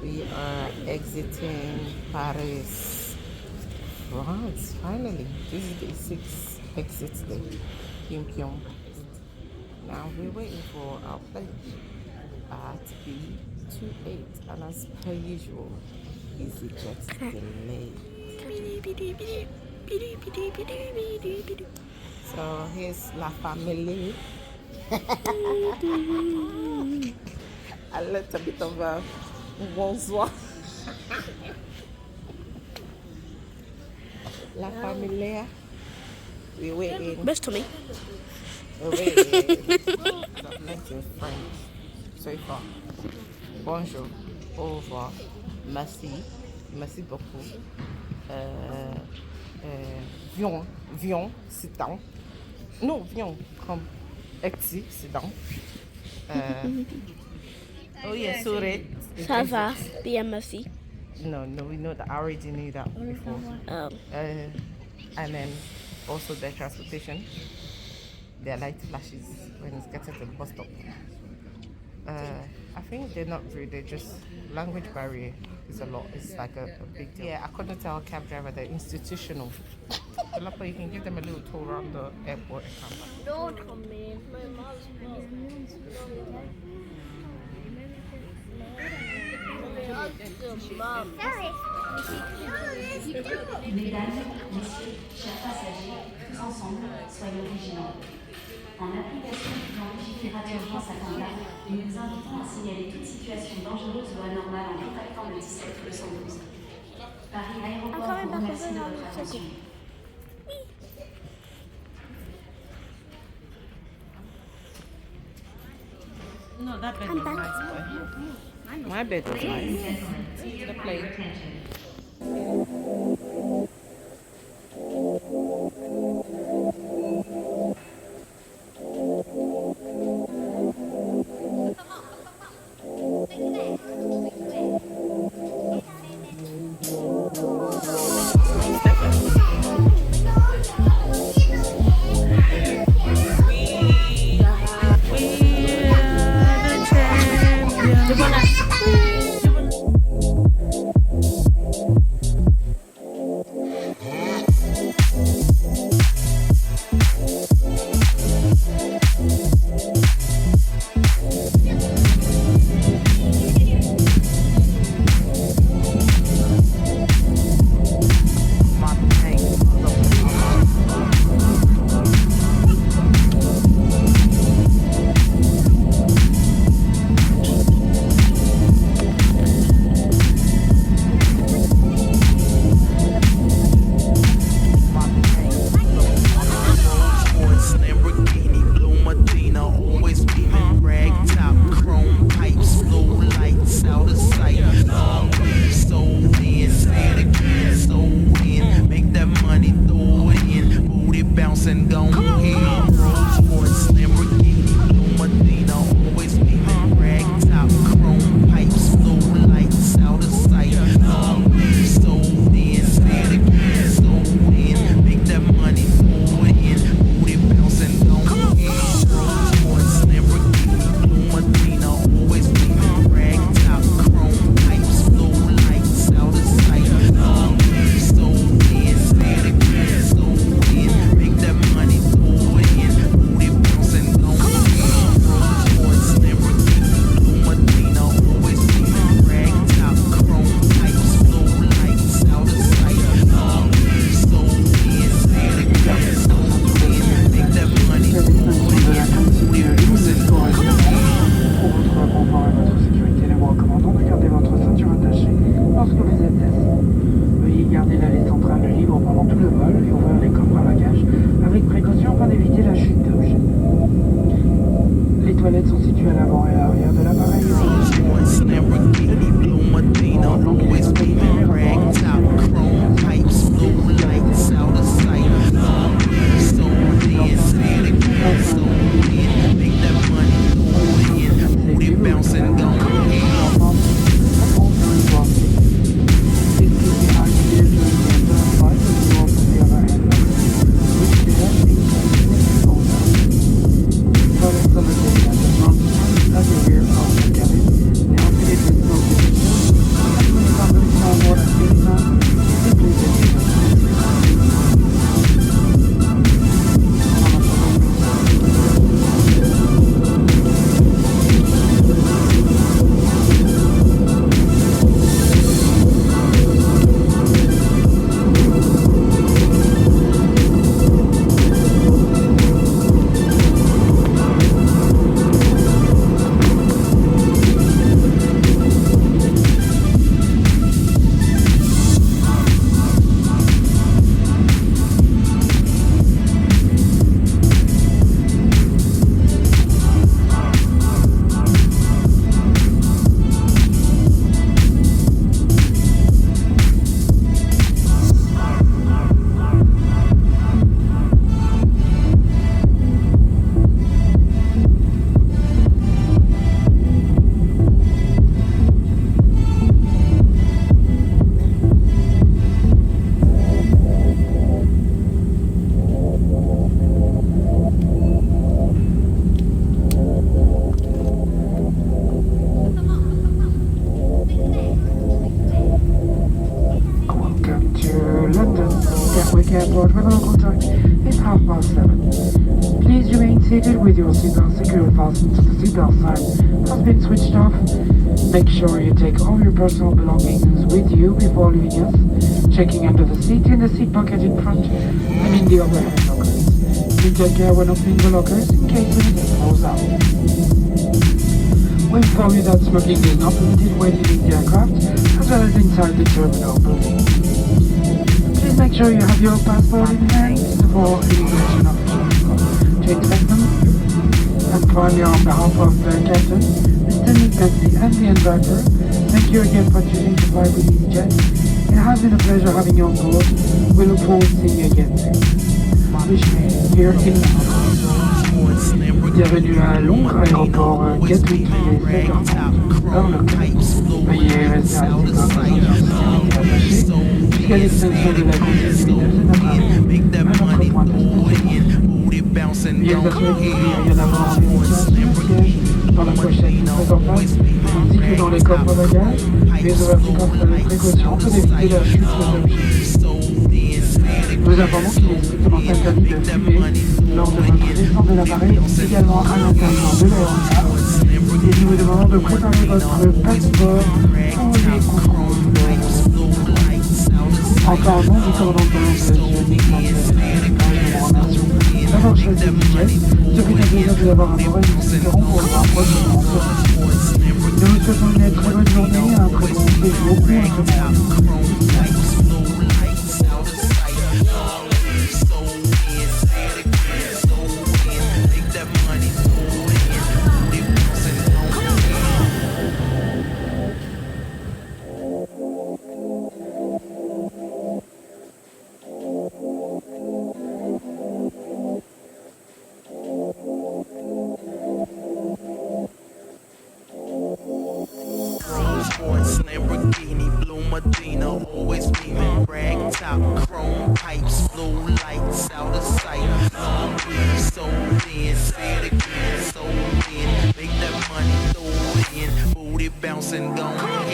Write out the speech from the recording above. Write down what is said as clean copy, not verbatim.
We are exiting Paris, France. Finally, this is the sixth exit day. Pyong Pyong. Now we're waiting for our plane at B28, and as per usual, EasyJet delayed. So here's La Famille. A little bit of a bonsoir. La Familia. We're waiting. Best to me. We're waiting. Plenty of French so far. Bonjour. Au revoir. Merci. Merci beaucoup. Viens. Viens. Sit down. No, viens. Come. Exit. Sit down. Oh yeah, sorry. Ça va, bien merci. No, we know that. I already knew that before. And then also their transportation, their light flashes when it's getting to the bus stop. I think they're not rude. They're just language barrier is a lot. It's like a big deal. Yeah, I couldn't tell a cab driver they're institutional. So you can give them a little tour around the airport and come back. Don't come in. My mom's Mesdames, messieurs, chers passagers, tous ensemble, soyons vigilants. En application du plan Légiférateur France Attentat, nous nous invitons à signaler toute situation dangereuse ou anormale en contactant le 17 ou le 112. Paris Aéroport vous remercie de votre attention. No, that bed was nice, boy. My bed was nice. The plane. your seatbelt securely fastened to the seatbelt sign has been switched off. Make sure you take all your personal belongings with you before leaving us, checking under the seat, in the seat pocket in front, and in the overhead lockers. You take care when opening the lockers in case anything falls out. We inform you that smoking is not permitted when leaving the aircraft, as well as inside the terminal building. Please make sure you have your passport in hand for immigration officers to inspect them. And finally, on behalf of the captain, Mr. Nick Headtie and the driver, thank you again for choosing to fly with EasyJet. It has been a pleasure having you on board. We look forward to seeing you again soon. Wish me here in London. Bienvenue à Londres, aéroport Gatwick Airport. Veuillez rester à jusqu'à l'extinction de la conduite lumineuse à notre point de station. Veuillez vous assurer qu'il y en a avant les sièges dans la pochette mise en place, ainsi que dans les coffres bagages. Les ouvertures du coffre avec précaution pour éviter la chute des objets. Nous informons qu'il est strictement interdit de fumer lors de votre descente de l'appareil, également à l'intérieur de l'aérogare. Et nous vous demandons de préparer votre passeport pour les contrôles. Encore non, nous commandons de Nick d'avoir choisi EasyJet. Ce fut un plaisir de vous avoir à bord et nous espérons pour voir prochainement. Nous vous souhaitons une très bonne journée, un très bon séjour et un très bon. Lamborghini, blue Medina, always beaming, rag top, chrome pipes, blue lights out of sight. Long weed, so thin, say it again, so thin. Make that money, throw it in, booty bouncing, gone.